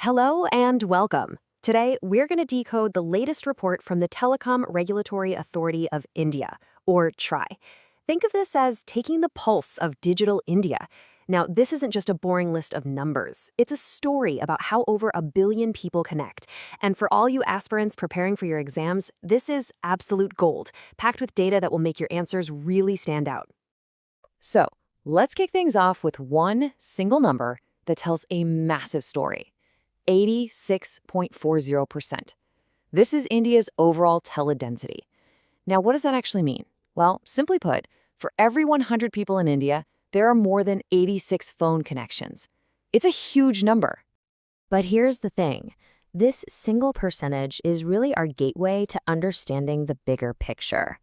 Hello and welcome. Today, we're going to decode the latest report from the Telecom Regulatory Authority of India, or TRAI. Think of this as taking the pulse of digital India. Now, this isn't just a boring list of numbers. It's a story about how over 1 billion people connect. And for all you aspirants preparing for your exams, this is absolute gold, packed with data that will make your answers really stand out. So, let's kick things off with one single number that tells a massive story. 86.40%. This is India's overall teledensity. Now, what does that actually mean? Well, simply put, for every 100 people in India, there are more than 86 phone connections. It's a huge number. But here's the thing. This single percentage is really our gateway to understanding the bigger picture.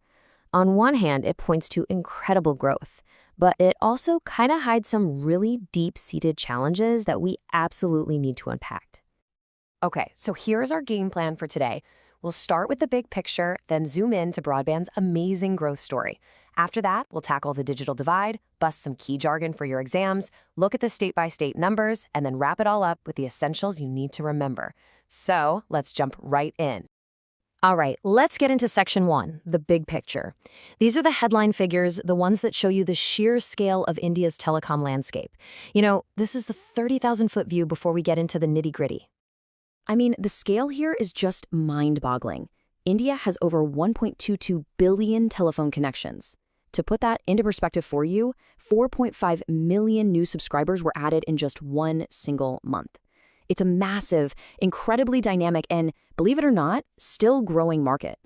On one hand, it points to incredible growth, but it also kind of hides some really deep-seated challenges that we absolutely need to unpack. Okay, so here's our game plan for today. We'll start with the big picture, then zoom in to Broadband's amazing growth story. After that, we'll tackle the digital divide, bust some key jargon for your exams, look at the state-by-state numbers, and then wrap it all up with the essentials you need to remember. So let's jump right in. All right, let's get into section 1, the big picture. These are the headline figures, the ones that show you the sheer scale of India's telecom landscape. You know, this is the 30,000-foot view before we get into the nitty-gritty. I mean, the scale here is just mind-boggling. India has over 1.22 billion telephone connections. To put that into perspective for you, 4.5 million new subscribers were added in just one single month. It's a massive, incredibly dynamic, and, believe it or not, still growing market.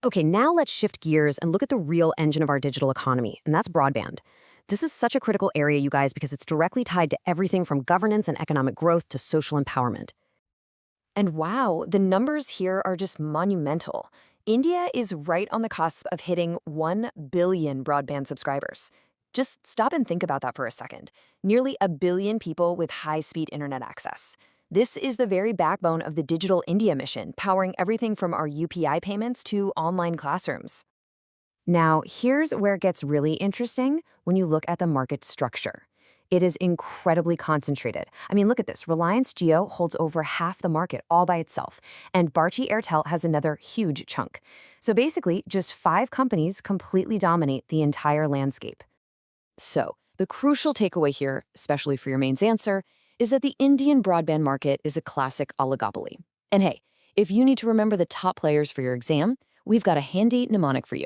Okay, now let's shift gears and look at the real engine of our digital economy, and that's broadband. This is such a critical area, you guys, because it's directly tied to everything from governance and economic growth to social empowerment. And wow, the numbers here are just monumental. India is right on the cusp of hitting 1 billion broadband subscribers. Just stop and think about that for a second. Nearly 1 billion people with high-speed internet access. This is the very backbone of the Digital India mission, powering everything from our UPI payments to online classrooms. Now, here's where it gets really interesting when you look at the market structure. It is incredibly concentrated. I mean, look at this. Reliance Jio holds over half the market all by itself, and Bharti Airtel has another huge chunk. So basically, just 5 companies completely dominate the entire landscape. So, the crucial takeaway here, especially for your mains answer, is that the Indian broadband market is a classic oligopoly. And hey, if you need to remember the top players for your exam, we've got a handy mnemonic for you.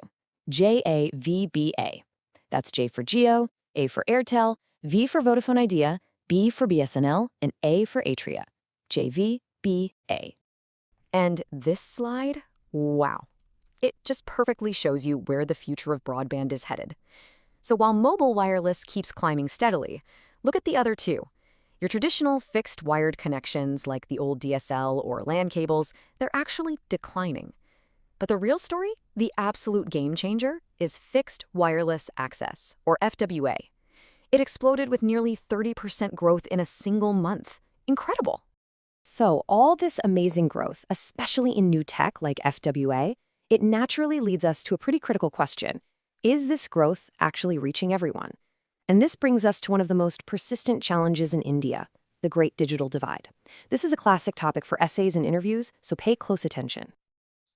JAVBA. That's J for Jio, A for Airtel, V for Vodafone Idea, B for BSNL, and A for Atria. JVBA. And this slide, wow. It just perfectly shows you where the future of broadband is headed. So while mobile wireless keeps climbing steadily, look at the other two. Your traditional fixed wired connections like the old DSL or LAN cables, they're actually declining. But the real story, the absolute game changer, is fixed wireless access, or FWA. It exploded with nearly 30% growth in a single month. Incredible! So all this amazing growth, especially in new tech like FWA, it naturally leads us to a pretty critical question. Is this growth actually reaching everyone? And this brings us to one of the most persistent challenges in India, the Great Digital Divide. This is a classic topic for essays and interviews, so pay close attention.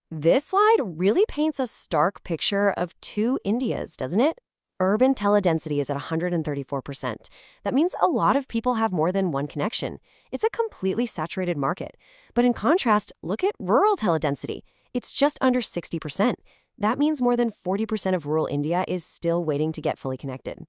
This slide really paints a stark picture of 2 Indias, doesn't it? Urban teledensity is at 134%. That means a lot of people have more than one connection. It's a completely saturated market. But in contrast, look at rural teledensity. It's just under 60%. That means more than 40% of rural India is still waiting to get fully connected.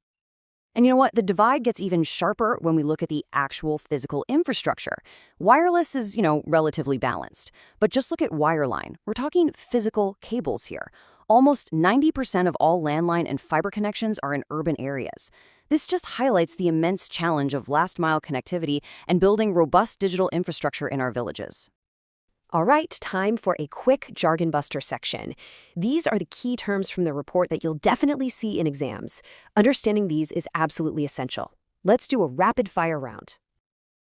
And you know what? The divide gets even sharper when we look at the actual physical infrastructure. Wireless is, relatively balanced. But just look at wireline. We're talking physical cables here. Almost 90% of all landline and fiber connections are in urban areas. This just highlights the immense challenge of last-mile connectivity and building robust digital infrastructure in our villages. All right, time for a quick jargon buster section. These are the key terms from the report that you'll definitely see in exams. Understanding these is absolutely essential. Let's do a rapid-fire round.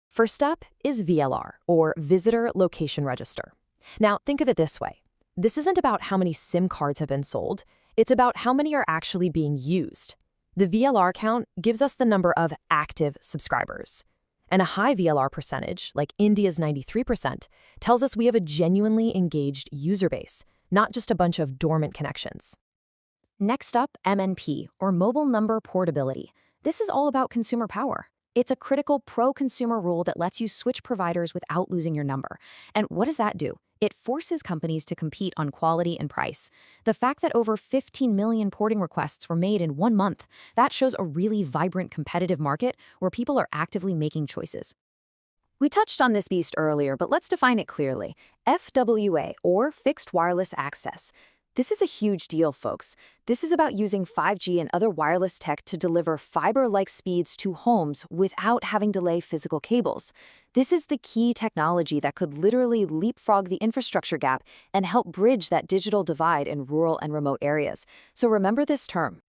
First up is VLR, or Visitor Location Register. Now, think of it this way. This isn't about how many SIM cards have been sold. It's about how many are actually being used. The VLR count gives us the number of active subscribers. And a high VLR percentage, like India's 93%, tells us we have a genuinely engaged user base, not just a bunch of dormant connections. Next up, MNP, or mobile number portability. This is all about consumer power. It's a critical pro-consumer rule that lets you switch providers without losing your number. And what does that do? It forces companies to compete on quality and price. The fact that over 15 million porting requests were made in 1 month, that shows a really vibrant competitive market where people are actively making choices. We touched on this beast earlier, but let's define it clearly. FWA, or Fixed Wireless Access. This is a huge deal, folks. This is about using 5G and other wireless tech to deliver fiber-like speeds to homes without having to lay physical cables. This is the key technology that could literally leapfrog the infrastructure gap and help bridge that digital divide in rural and remote areas. So remember this term.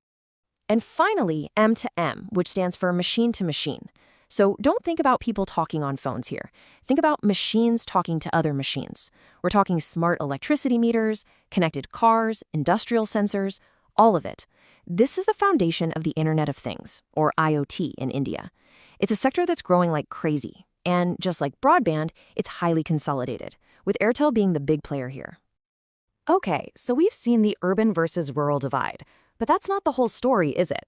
And finally, M2M, which stands for machine to machine. So don't think about people talking on phones here. Think about machines talking to other machines. We're talking smart electricity meters, connected cars, industrial sensors, all of it. This is the foundation of the Internet of Things, or IoT in India. It's a sector that's growing like crazy. And just like broadband, it's highly consolidated, with Airtel being the big player here. Okay, so we've seen the urban versus rural divide, but that's not the whole story, is it?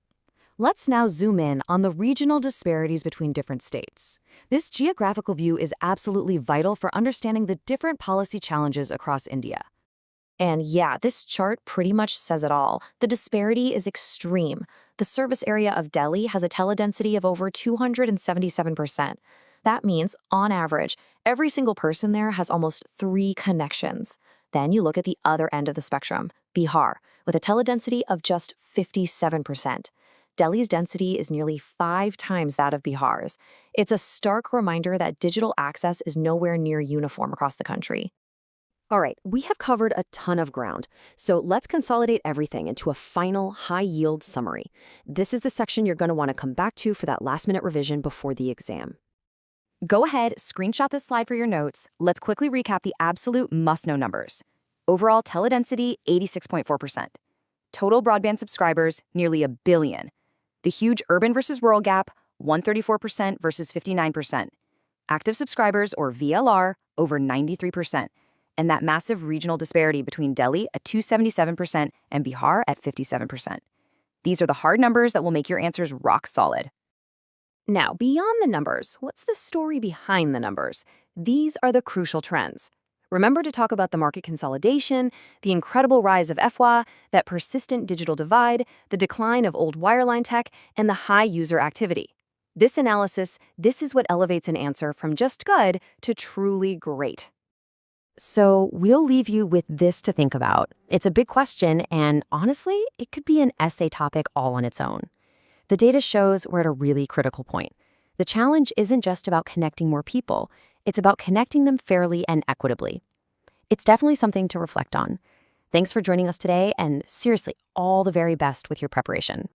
Let's now zoom in on the regional disparities between different states. This geographical view is absolutely vital for understanding the different policy challenges across India. And yeah, this chart pretty much says it all. The disparity is extreme. The service area of Delhi has a teledensity of over 277%. That means, on average, every single person there has almost 3 connections. Then you look at the other end of the spectrum, Bihar, with a teledensity of just 57%. Delhi's density is nearly 5 times that of Bihar's. It's a stark reminder that digital access is nowhere near uniform across the country. All right, we have covered a ton of ground, so let's consolidate everything into a final high-yield summary. This is the section you're going to want to come back to for that last-minute revision before the exam. Go ahead, screenshot this slide for your notes. Let's quickly recap the absolute must-know numbers. Overall teledensity, 86.4%. Total broadband subscribers, nearly 1 billion. The huge urban versus rural gap, 134% versus 59%. Active subscribers, or VLR, over 93%. And that massive regional disparity between Delhi at 277% and Bihar at 57%. These are the hard numbers that will make your answers rock solid. Now, beyond the numbers, what's the story behind the numbers? These are the crucial trends. Remember to talk about the market consolidation, the incredible rise of FWA, that persistent digital divide, the decline of old wireline tech, and the high user activity. This analysis, this is what elevates an answer from just good to truly great. So we'll leave you with this to think about. It's a big question, and honestly, it could be an essay topic all on its own. The data shows we're at a really critical point. The challenge isn't just about connecting more people. It's about connecting them fairly and equitably. It's definitely something to reflect on. Thanks for joining us today, and seriously, all the very best with your preparation.